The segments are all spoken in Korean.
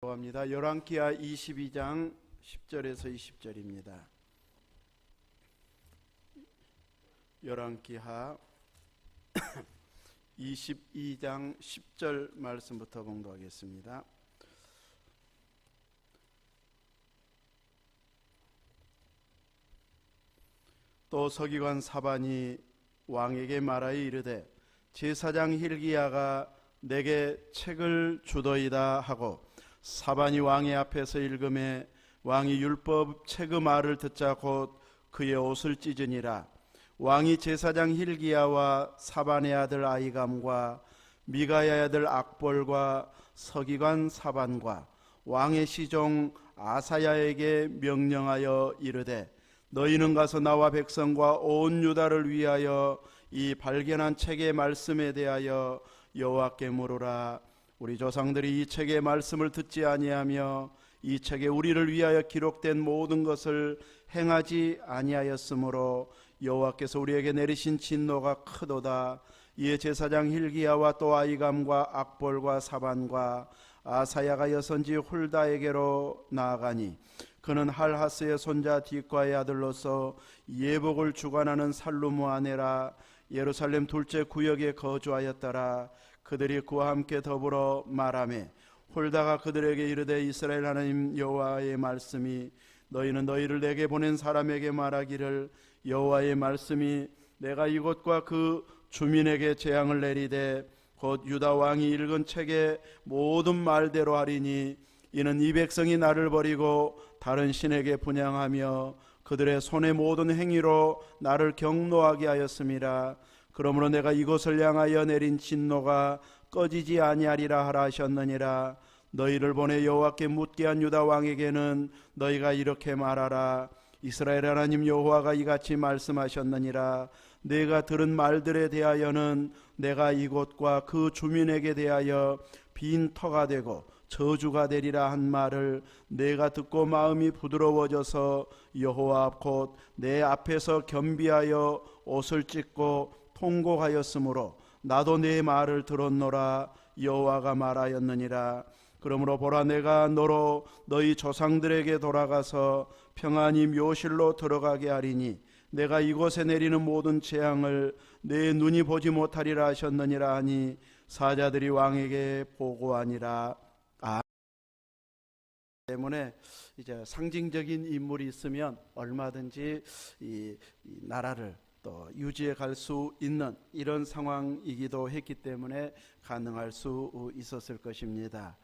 선포합니다. 열왕기하 22장 10절에서 20절입니다. 열왕기하 22장 10절 말씀부터 봉독하겠습니다. 또 서기관 사반이 왕에게 말하여 이르되 제사장 hil기야가 내게 책을 주더이다 하고 사반이 왕의 앞에서 읽음에 왕이 율법 책의 말을 듣자 곧 그의 옷을 찢으니라. 왕이 제사장 hil기야와 사반의 아들 아히감과 미가야의 아들 악볼과 서기관 사반과 왕의 시종 아사야에게 명령하여 이르되 너희는 가서 나와 백성과 온 유다를 위하여 이 발견한 책의 말씀에 대하여 여호와께 물으라. 우리 조상들이 이 책의 말씀을 듣지 아니하며 이 책에 우리를 위하여 기록된 모든 것을 행하지 아니하였으므로 여호와께서 우리에게 내리신 진노가 크도다. 이에 제사장 hil기야와 또 아히감과 악볼과 사반과 아사야가 여선지 훌다에게로 나아가니 그는 할하스의 손자 딕과의 아들로서 예복을 주관하는 살루무 아내라. 예루살렘 둘째 구역에 거주하였더라. 그들이 그와 함께 더불어 말하매 홀다가 그들에게 이르되 이스라엘 하나님 여호와의 말씀이 너희는 너희를 내게 보낸 사람에게 말하기를 여호와의 말씀이 내가 이곳과 그 주민에게 재앙을 내리되 곧 유다 왕이 읽은 책의 모든 말대로 하리니 이는 이 백성이 나를 버리고 다른 신에게 분향하며 그들의 손의 모든 행위로 나를 경노하게 하였음이라. 그러므로 내가 이곳을 향하여 내린 진노가 꺼지지 아니하리라 하라 하셨느니라. 너희를 보내 여호와께 묻게 한 유다 왕에게는 너희가 이렇게 말하라. 이스라엘 하나님 여호와가 이같이 말씀하셨느니라. 내가 들은 말들에 대하여는 내가 이곳과 그 주민에게 대하여 빈 터가 되고 저주가 되리라 한 말을 내가 듣고 마음이 부드러워져서 여호와 앞 곧 내 앞에서 겸비하여 옷을 찢고 통곡하였으므로 나도 내 말을 들었노라. 여호와가 말하였느니라. 그러므로 보라 내가 너로 너희 조상들에게 돌아가서 평안히 묘실로 들어가게 하리니 내가 이곳에 내리는 모든 재앙을 내 눈이 보지 못하리라 하셨느니라 하니 사자들이 왕에게 보고하니라. 때문에 이제 상징적인 인물이 있으면 얼마든지 이 나라를 또 유지해 갈 수 있는 이런 상황이기도 했기 때문에 가능할 수 있었을 것입니다.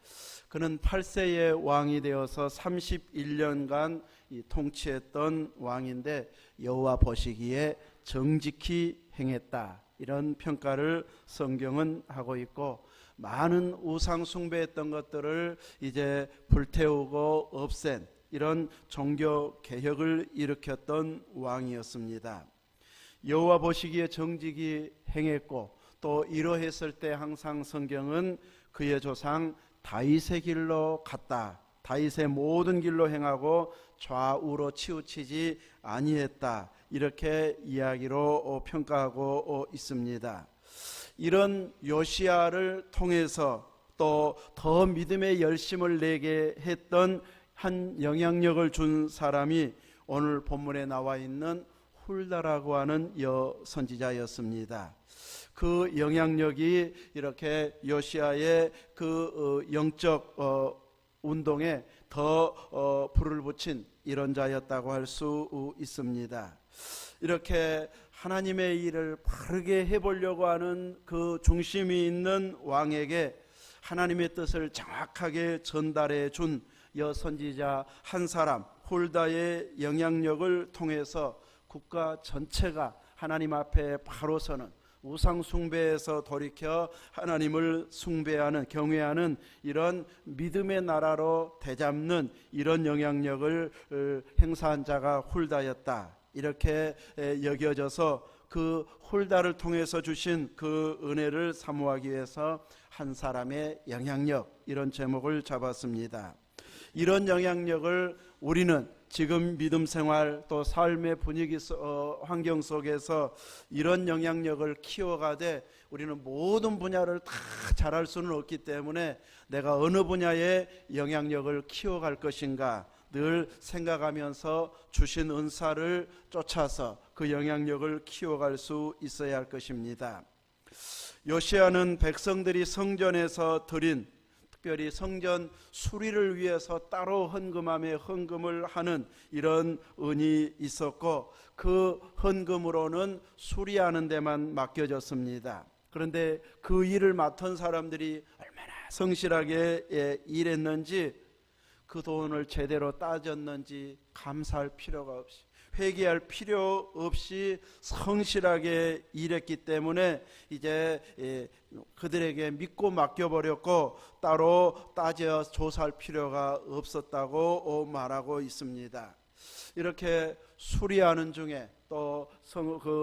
그는 8세의 왕이 되어서 31년간 통치했던 왕인데 여호와 보시기에 정직히 행했다, 이런 평가를 성경은 하고 있고 많은 우상 숭배했던 것들을 이제 불태우고 없앤 이런 종교 개혁을 일으켰던 왕이었습니다. 여호와 보시기에 정직히 행했고 또 이러했을 때 항상 성경은 그의 조상 다윗의 길로 갔다, 다윗의 모든 길로 행하고 좌우로 치우치지 아니했다, 이렇게 이야기로 평가하고 있습니다. 이런 요시야를 통해서 또 더 믿음의 열심을 내게 했던 한 영향력을 준 사람이 오늘 본문에 나와 있는 훌다라고 하는 여선지자였습니다. 그 영향력이 이렇게 요시야의 그 영적 운동에 더 불을 붙인 이런 자였다고 할 수 있습니다. 이렇게 하나님의 일을 바르게 해보려고 하는 그 중심이 있는 왕에게 하나님의 뜻을 정확하게 전달해 준 여선지자 한 사람 홀다의 영향력을 통해서 국가 전체가 하나님 앞에 바로 서는, 우상 숭배에서 돌이켜 하나님을 숭배하는, 경외하는 이런 믿음의 나라로 되잡는 이런 영향력을 행사한 자가 홀다였다, 이렇게 여겨져서 그 홀다를 통해서 주신 그 은혜를 사모하기 위해서 한 사람의 영향력, 이런 제목을 잡았습니다. 이런 영향력을 우리는 지금 믿음 생활 또 삶의 분위기 환경 속에서 이런 영향력을 키워가되 우리는 모든 분야를 다 잘할 수는 없기 때문에 내가 어느 분야에 영향력을 키워갈 것인가 늘 생각하면서 주신 은사를 쫓아서 그 영향력을 키워갈 수 있어야 할 것입니다. 요시야는 백성들이 성전에서 드린 특별히 성전 수리를 위해서 따로 헌금을 하는 이런 은이 있었고 그 헌금으로는 수리하는 데만 맡겨졌습니다. 그런데 그 일을 맡은 사람들이 얼마나 성실하게 일했는지 그 돈을 제대로 따졌는지 감사할 필요가 없이 회개할 필요 없이 성실하게 일했기 때문에 이제 그들에게 믿고 맡겨버렸고 따로 따져 조사할 필요가 없었다고 말하고 있습니다. 이렇게 수리하는 중에 또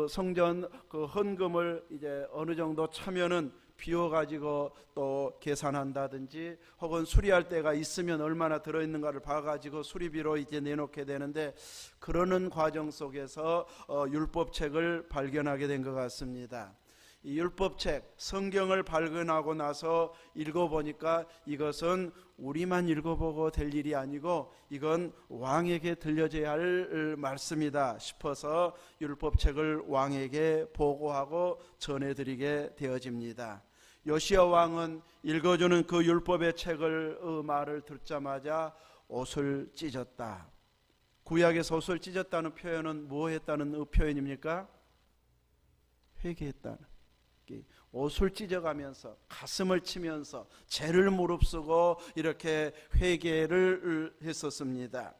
성전 그 헌금을 이제 어느 정도 차면은 비워가지고 또 계산한다든지 혹은 수리할 때가 있으면 얼마나 들어있는가를 봐가지고 수리비로 이제 내놓게 되는데 그러는 과정 속에서 율법책을 발견하게 된 것 같습니다. 이 율법책 성경을 발견하고 나서 읽어보니까 이것은 우리만 읽어보고 될 일이 아니고 이건 왕에게 들려져야 할 말씀이다 싶어서 율법책을 왕에게 보고하고 전해드리게 되어집니다. 요시야 왕은 읽어주는 그 율법의 책을 말을 듣자마자 옷을 찢었다. 구약에서 옷을 찢었다는 표현은 뭐 했다는 표현입니까? 회개했다는. 옷을 찢어가면서 가슴을 치면서 죄를 무릅쓰고 이렇게 회개를 했었습니다.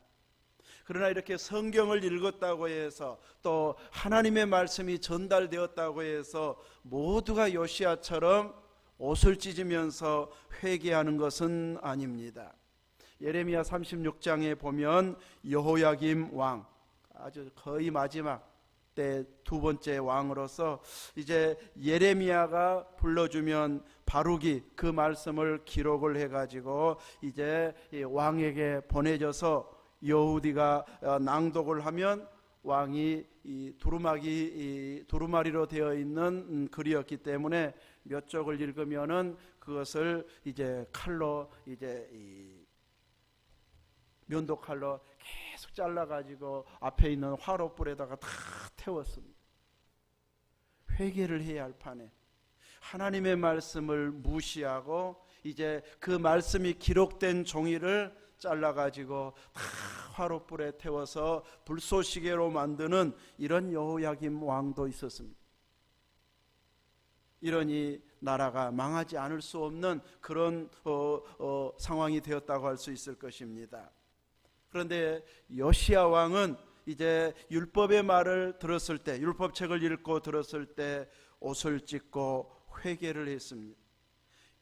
그러나 이렇게 성경을 읽었다고 해서 또 하나님의 말씀이 전달되었다고 해서 모두가 요시야처럼 옷을 찢으면서 회개하는 것은 아닙니다. 예레미야 36장에 보면 여호야김 왕 아주 거의 마지막 때 두 번째 왕으로서 이제 예레미야가 불러주면 바룩이 그 말씀을 기록을 해가지고 이제 왕에게 보내줘서 여후디가 낭독을 하면 왕이 이 두루마리로 되어 있는 글이었기 때문에 몇 쪽을 읽으면은 그것을 이제 칼로 이제 면도칼로 계속 잘라가지고 앞에 있는 화롯불에다가 다 태웠습니다. 회개를 해야 할 판에 하나님의 말씀을 무시하고 이제 그 말씀이 기록된 종이를 잘라가지고 다 화롯불에 태워서 불쏘시개로 만드는 이런 여호야김 왕도 있었습니다. 이러니 나라가 망하지 않을 수 없는 그런 상황이 되었다고 할 수 있을 것입니다. 그런데 요시야 왕은 이제 율법의 말을 들었을 때 율법책을 읽고 들었을 때 옷을 찢고 회개를 했습니다.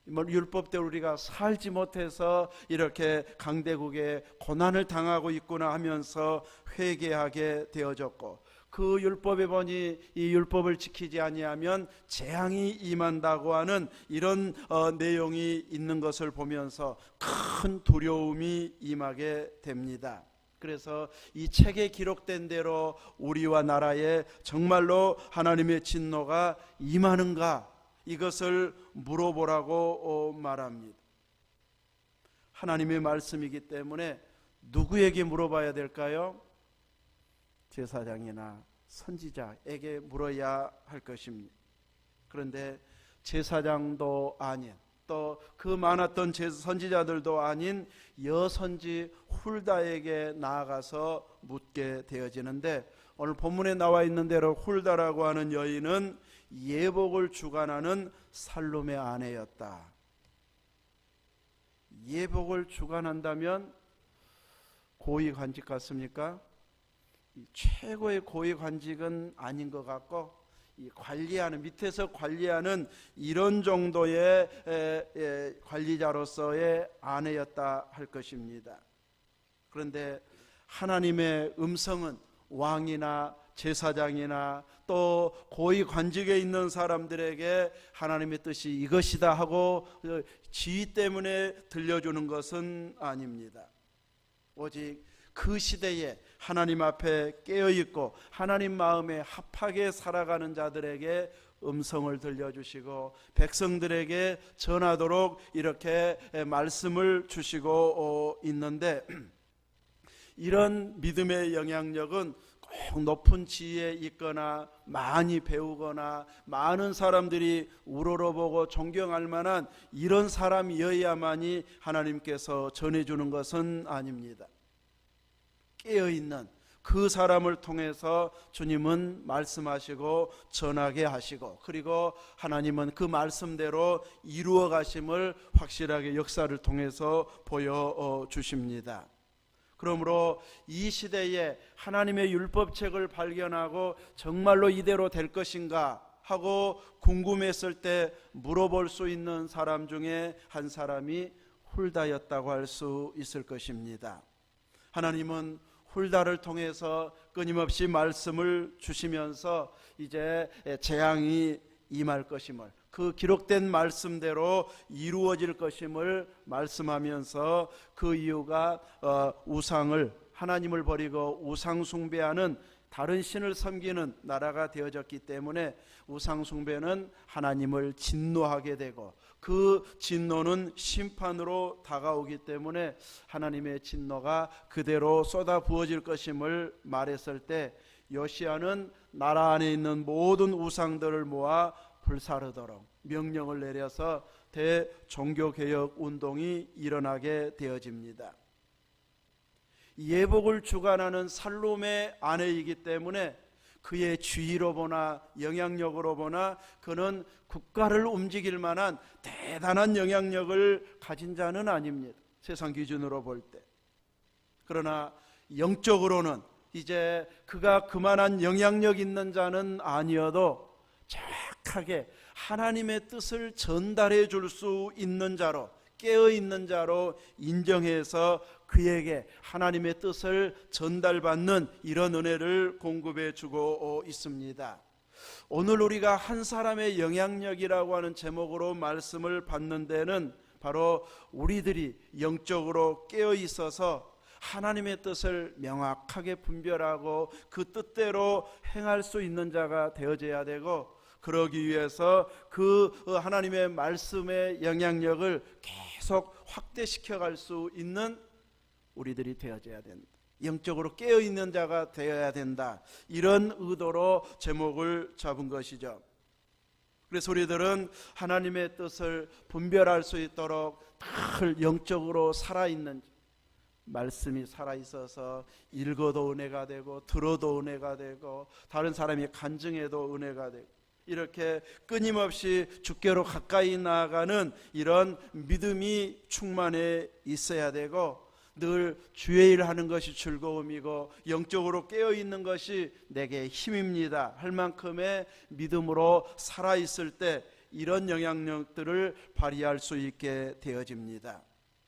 율법대로 우리가 살지 못해서 이렇게 강대국에 고난을 당하고 있구나 하면서 회개하게 되어졌고 그 율법에 보니 이 율법을 지키지 아니하면 재앙이 임한다고 하는 이런 내용이 있는 것을 보면서 큰 두려움이 임하게 됩니다. 그래서 이 책에 기록된 대로 우리와 나라에 정말로 하나님의 진노가 임하는가 이것을 물어보라고 말합니다. 하나님의 말씀이기 때문에 누구에게 물어봐야 될까요? 제사장이나 선지자에게 물어야 할 것입니다. 그런데 제사장도 아닌 또 그 많았던 선지자들도 아닌 여선지 훌다에게 나아가서 묻게 되어지는데 오늘 본문에 나와 있는 대로 훌다라고 하는 여인은 예복을 주관하는 살룸의 아내였다. 예복을 주관한다면 고위 관직 같습니까? 최고의 고위 관직은 아닌 것 같고 이 관리하는 밑에서 관리하는 이런 정도의 관리자로서의 아내였다 할 것입니다. 그런데 하나님의 음성은 왕이나 제사장이나 또 고위 관직에 있는 사람들에게 하나님의 뜻이 이것이다 하고 지위 때문에 들려주는 것은 아닙니다. 오직 그 시대에 하나님 앞에 깨어있고 하나님 마음에 합하게 살아가는 자들에게 음성을 들려주시고 백성들에게 전하도록 이렇게 말씀을 주시고 있는데, 이런 믿음의 영향력은 꼭 높은 지위에 있거나 많이 배우거나 많은 사람들이 우러러보고 존경할 만한 이런 사람이어야만이 하나님께서 전해주는 것은 아닙니다. 깨어있는 그 사람을 통해서 주님은 말씀하시고 전하게 하시고, 그리고 하나님은 그 말씀대로 이루어 가심을 확실하게 역사를 통해서 보여주십니다. 그러므로 이 시대에 하나님의 율법책을 발견하고 정말로 이대로 될 것인가 하고 궁금했을 때 물어볼 수 있는 사람 중에 한 사람이 훌다였다고 할 수 있을 것입니다. 하나님은 훌다를 통해서 끊임없이 말씀을 주시면서 이제 재앙이 임할 것임을, 그 기록된 말씀대로 이루어질 것임을 말씀하면서, 그 이유가 우상을, 하나님을 버리고 우상 숭배하는 다른 신을 섬기는 나라가 되어졌기 때문에 우상 숭배는 하나님을 진노하게 되고, 그 진노는 심판으로 다가오기 때문에 하나님의 진노가 그대로 쏟아 부어질 것임을 말했을 때, 요시야는 나라 안에 있는 모든 우상들을 모아 불사르도록 명령을 내려서 대종교개혁 운동이 일어나게 되어집니다. 예복을 주관하는 살룸의 아내이기 때문에 그의 지위로 보나 영향력으로 보나 그는 국가를 움직일 만한 대단한 영향력을 가진 자는 아닙니다, 세상 기준으로 볼 때. 그러나 영적으로는 이제 그가 그만한 영향력 있는 자는 아니어도 정확하게 하나님의 뜻을 전달해 줄 수 있는 자로, 깨어있는 자로 인정해서 그에게 하나님의 뜻을 전달받는 이런 은혜를 공급해 주고 있습니다. 오늘 우리가 한 사람의 영향력이라고 하는 제목으로 말씀을 받는 데는 바로 우리들이 영적으로 깨어 있어서 하나님의 뜻을 명확하게 분별하고 그 뜻대로 행할 수 있는 자가 되어져야 되고, 그러기 위해서 그 하나님의 말씀의 영향력을 계속 확대시켜 갈 수 있는 우리들이 되어져야 된다. 영적으로 깨어있는 자가 되어야 된다. 이런 의도로 제목을 잡은 것이죠. 그래서 우리들은 하나님의 뜻을 분별할 수 있도록 늘 영적으로 살아있는, 말씀이 살아있어서 읽어도 은혜가 되고 들어도 은혜가 되고 다른 사람이 간증해도 은혜가 되고, 이렇게 끊임없이 주께로 가까이 나아가는 이런 믿음이 충만해 있어야 되고, 늘 주의 일 하는 것이 즐거움이고 영적으로 깨어있는 것이 내게 힘입니다 할 만큼의 믿음으로 살아있을 때 이런 영향력들을 발휘할 수 있게 되어집니다.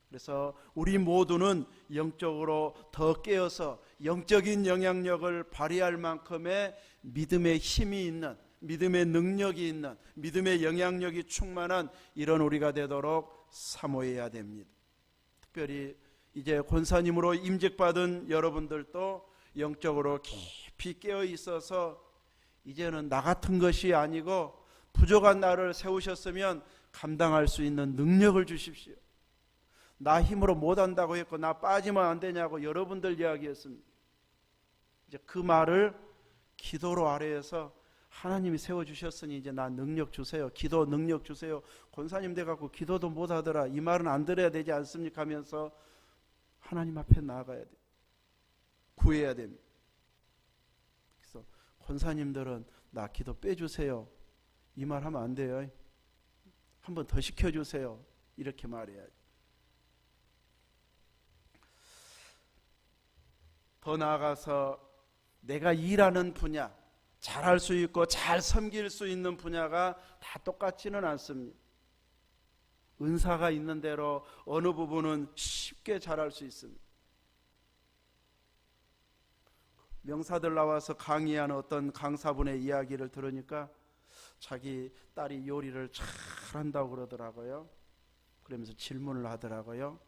그래서 우리 모두는 영적으로 더 깨어서 영적인 영향력을 발휘할 만큼의 믿음의 힘이 있는, 믿음의 능력이 있는, 믿음의 영향력이 충만한 이런 우리가 되도록 사모해야 됩니다. 특별히 이제 권사님으로 임직받은 여러분들도 영적으로 깊이 깨어 있어서 이제는 나 같은 것이 아니고 부족한 나를 세우셨으면 감당할 수 있는 능력을 주십시오. 나 힘으로 못한다고 했고 나 빠지면 안 되냐고 여러분들 이야기했습니다. 이제 그 말을 기도로 아래에서 하나님이 세워주셨으니 이제 나 능력 주세요, 기도 능력 주세요. 권사님 돼갖고 기도도 못하더라, 이 말은 안 들어야 되지 않습니까 하면서 하나님 앞에 나아가야 돼요. 구해야 됩니다. 그래서 권사님들은 나 기도 빼주세요, 이 말 하면 안 돼요. 한 번 더 시켜주세요, 이렇게 말해야죠. 더 나아가서 내가 일하는 분야, 잘할 수 있고 잘 섬길 수 있는 분야가 다 똑같지는 않습니다. 은사가 있는 대로 어느 부분은 쉽게 잘할 수 있습니다. 명사들 나와서 강의하는 어떤 강사분의 이야기를 들으니까 자기 딸이 요리를 잘한다고 그러더라고요. 그러면서 질문을 하더라고요.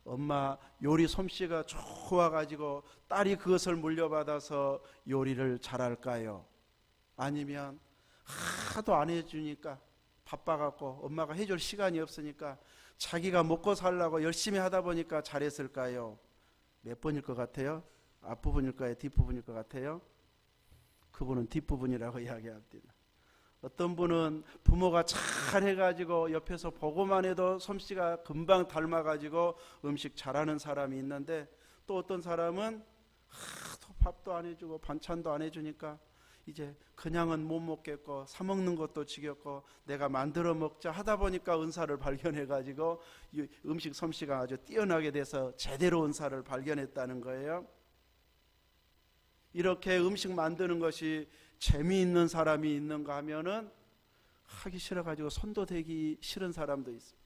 엄마 요리 솜씨가 좋아가지고 딸이 그것을 물려받아서 요리를 잘할까요? 아니면 하도 안 해주니까 바빠갖고 엄마가 해줄 시간이 없으니까 자기가 먹고 살려고 열심히 하다 보니까 잘했을까요? 몇 번일 것 같아요? 앞부분일까요? 뒷부분일 것 같아요? 그분은 뒷부분이라고 이야기합니다. 어떤 분은 부모가 잘해가지고 옆에서 보고만 해도 솜씨가 금방 닮아가지고 음식 잘하는 사람이 있는데, 또 어떤 사람은 하도 밥도 안 해주고 반찬도 안 해주니까 이제 그냥은 못 먹겠고 사 먹는 것도 지겹고 내가 만들어 먹자 하다 보니까 은사를 발견해가지고 음식 솜씨가 아주 뛰어나게 돼서 제대로 은사를 발견했다는 거예요. 이렇게 음식 만드는 것이 재미있는 사람이 있는가 하면은 하기 싫어가지고 손도 대기 싫은 사람도 있어요.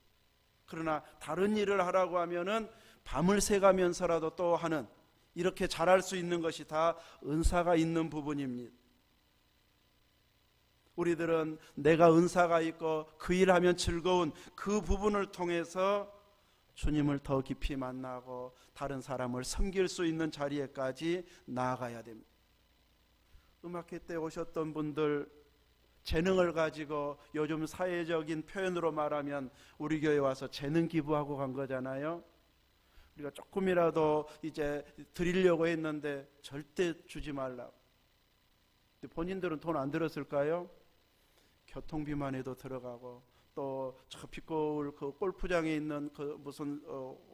그러나 다른 일을 하라고 하면은 밤을 새가면서라도 또 하는, 이렇게 잘할 수 있는 것이 다 은사가 있는 부분입니다. 우리들은 내가 은사가 있고 그 일하면 즐거운 그 부분을 통해서 주님을 더 깊이 만나고 다른 사람을 섬길 수 있는 자리에까지 나아가야 됩니다. 음악회 때 오셨던 분들 재능을 가지고 요즘 사회적인 표현으로 말하면 우리 교회 와서 재능 기부하고 간 거잖아요. 우리가 조금이라도 이제 드리려고 했는데 절대 주지 말라고. 본인들은 돈 안 들었을까요? 교통비만 해도 들어가고, 또 저 빛거울 그 골프장에 있는 그 무슨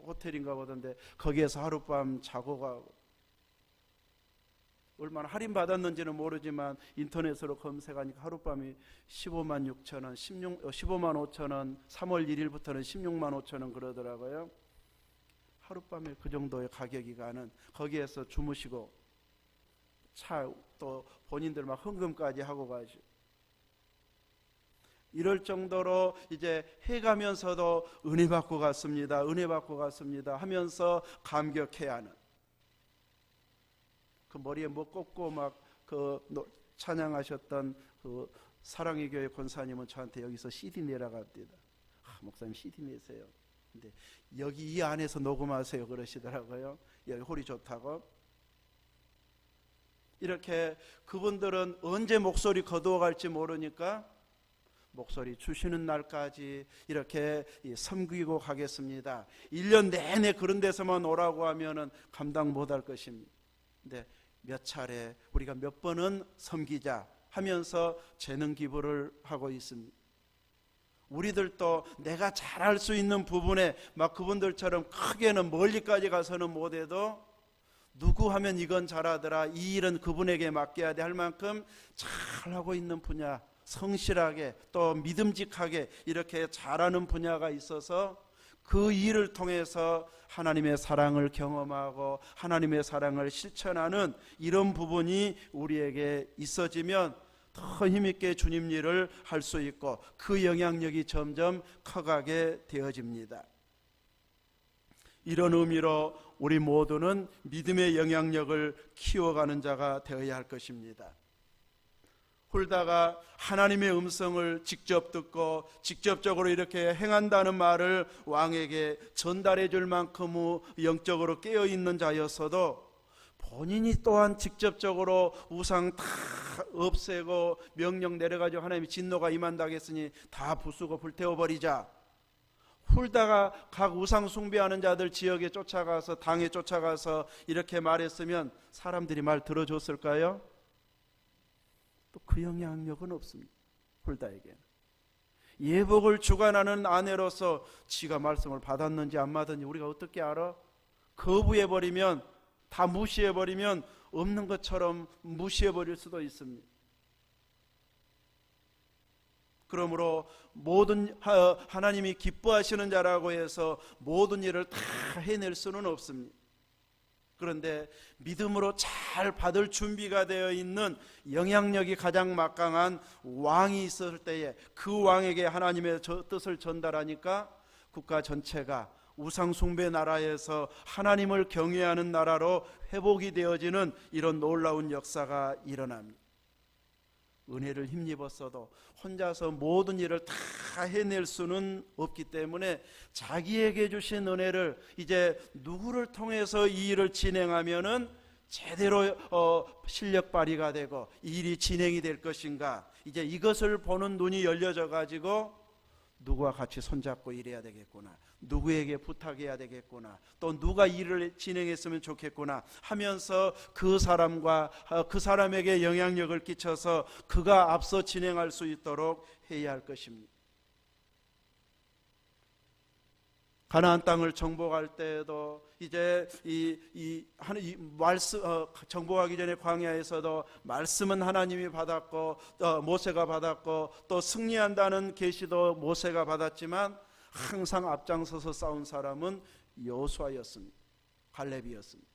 호텔인가 보던데 거기에서 하룻밤 자고 가고, 얼마나 할인 받았는지는 모르지만 인터넷으로 검색하니까 하룻밤이 15만 6천 원, 15만 5천 원, 3월 1일부터는 16만 5천 원 그러더라고요. 하룻밤에 그 정도의 가격이 가는, 거기에서 주무시고 차 또 본인들 막 헌금까지 하고 가시고, 이럴 정도로 이제 해가면서도 은혜 받고 갔습니다, 은혜 받고 갔습니다 하면서 감격해야 하는, 그 머리에 뭐 꽂고 막 그 찬양하셨던 그 사랑의 교회 권사님은 저한테 여기서 CD 내라고 합니다. 목사님 CD 내세요. 근데 여기 이 안에서 녹음하세요 그러시더라고요. 여기 홀이 좋다고. 이렇게 그분들은 언제 목소리 거두어갈지 모르니까 목소리 주시는 날까지 이렇게 섬기고 가겠습니다. 1년 내내 그런 데서만 오라고 하면은 감당 못할 것입니다. 근데 몇 차례 우리가 몇 번은 섬기자 하면서 재능 기부를 하고 있습니다. 우리들도 내가 잘할 수 있는 부분에 막 그분들처럼 크게는 멀리까지 가서는 못해도 누구 하면 이건 잘하더라, 이 일은 그분에게 맡겨야 돼 할 만큼 잘하고 있는 분야, 성실하게 또 믿음직하게 이렇게 잘하는 분야가 있어서 그 일을 통해서 하나님의 사랑을 경험하고 하나님의 사랑을 실천하는 이런 부분이 우리에게 있어지면 더 힘있게 주님 일을 할 수 있고 그 영향력이 점점 커가게 되어집니다. 이런 의미로 우리 모두는 믿음의 영향력을 키워가는 자가 되어야 할 것입니다. 홀다가 하나님의 음성을 직접 듣고 직접적으로 이렇게 행한다는 말을 왕에게 전달해 줄 만큼 영적으로 깨어있는 자였어도 본인이 또한 직접적으로 우상 다 없애고 명령 내려가지고 하나님의 진노가 임한다 하겠으니 다 부수고 불태워버리자, 홀다가 각 우상 숭배하는 자들 지역에 쫓아가서 당에 쫓아가서 이렇게 말했으면 사람들이 말 들어줬을까요? 또 그 영향력은 없습니다. 홀다에게는 예복을 주관하는 아내로서 지가 말씀을 받았는지 안 받았는지 우리가 어떻게 알아? 거부해버리면, 다 무시해버리면 없는 것처럼 무시해버릴 수도 있습니다. 그러므로 모든 하나님이 기뻐하시는 자라고 해서 모든 일을 다 해낼 수는 없습니다. 그런데 믿음으로 잘 받을 준비가 되어 있는 영향력이 가장 막강한 왕이 있을 때에 그 왕에게 하나님의 뜻을 전달하니까 국가 전체가 우상 숭배 나라에서 하나님을 경외하는 나라로 회복이 되어지는 이런 놀라운 역사가 일어납니다. 은혜를 힘입었어도 혼자서 모든 일을 다 해낼 수는 없기 때문에 자기에게 주신 은혜를 이제 누구를 통해서 이 일을 진행하면은 제대로 실력 발휘가 되고 이 일이 진행이 될 것인가, 이제 이것을 보는 눈이 열려져 가지고 누구와 같이 손잡고 일해야 되겠구나, 누구에게 부탁해야 되겠구나, 또 누가 일을 진행했으면 좋겠구나 하면서 그 사람과 그 사람에게 영향력을 끼쳐서 그가 앞서 진행할 수 있도록 해야 할 것입니다. 가나안 땅을 정복할 때에도 이제 말씀 정복하기 전에 광야에서도 말씀은 하나님이 받았고 모세가 받았고 또 승리한다는 계시도 모세가 받았지만 항상 앞장서서 싸운 사람은 여호수아였습니다. 갈렙이었습니다.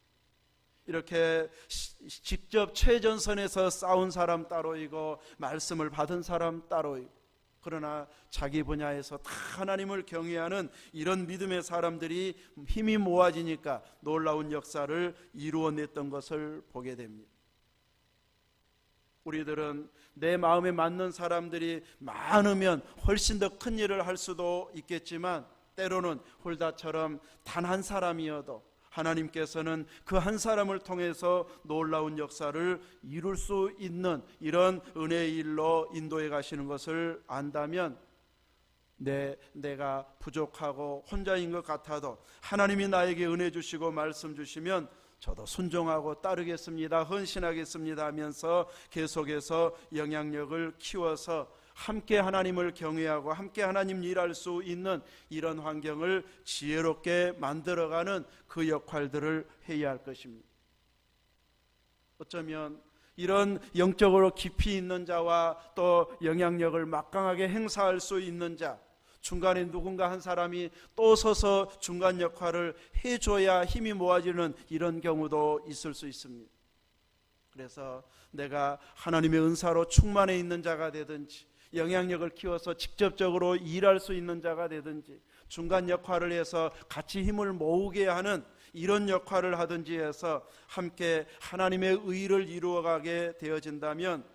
이렇게 직접 최전선에서 싸운 사람 따로이고 말씀을 받은 사람 따로이고, 그러나 자기 분야에서 다 하나님을 경외하는 이런 믿음의 사람들이 힘이 모아지니까 놀라운 역사를 이루어냈던 것을 보게 됩니다. 우리들은 내 마음에 맞는 사람들이 많으면 훨씬 더 큰 일을 할 수도 있겠지만, 때로는 홀다처럼 단 한 사람이어도 하나님께서는 그 한 사람을 통해서 놀라운 역사를 이룰 수 있는 이런 은혜의 일로 인도해 가시는 것을 안다면, 내가 부족하고 혼자인 것 같아도 하나님이 나에게 은혜 주시고 말씀 주시면 저도 순종하고 따르겠습니다, 헌신하겠습니다 하면서 계속해서 영향력을 키워서 함께 하나님을 경외하고 함께 하나님 일할 수 있는 이런 환경을 지혜롭게 만들어가는 그 역할들을 해야 할 것입니다. 어쩌면 이런 영적으로 깊이 있는 자와 또 영향력을 막강하게 행사할 수 있는 자, 중간에 누군가 한 사람이 또 서서 중간 역할을 해줘야 힘이 모아지는 이런 경우도 있을 수 있습니다. 그래서 내가 하나님의 은사로 충만해 있는 자가 되든지, 영향력을 키워서 직접적으로 일할 수 있는 자가 되든지, 중간 역할을 해서 같이 힘을 모으게 하는 이런 역할을 하든지 해서 함께 하나님의 의를 이루어가게 되어진다면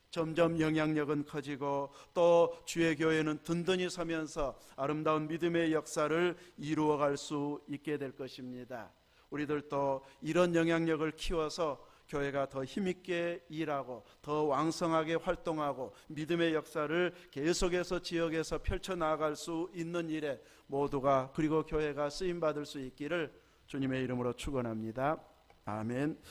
점점 영향력은 커지고 또 주의 교회는 든든히 서면서 아름다운 믿음의 역사를 이루어갈 수 있게 될 것입니다. 우리들도 이런 영향력을 키워서 교회가 더 힘있게 일하고 더 왕성하게 활동하고 믿음의 역사를 계속해서 지역에서 펼쳐나갈 수 있는 일에 모두가, 그리고 교회가 쓰임받을 수 있기를 주님의 이름으로 축원합니다. 아멘.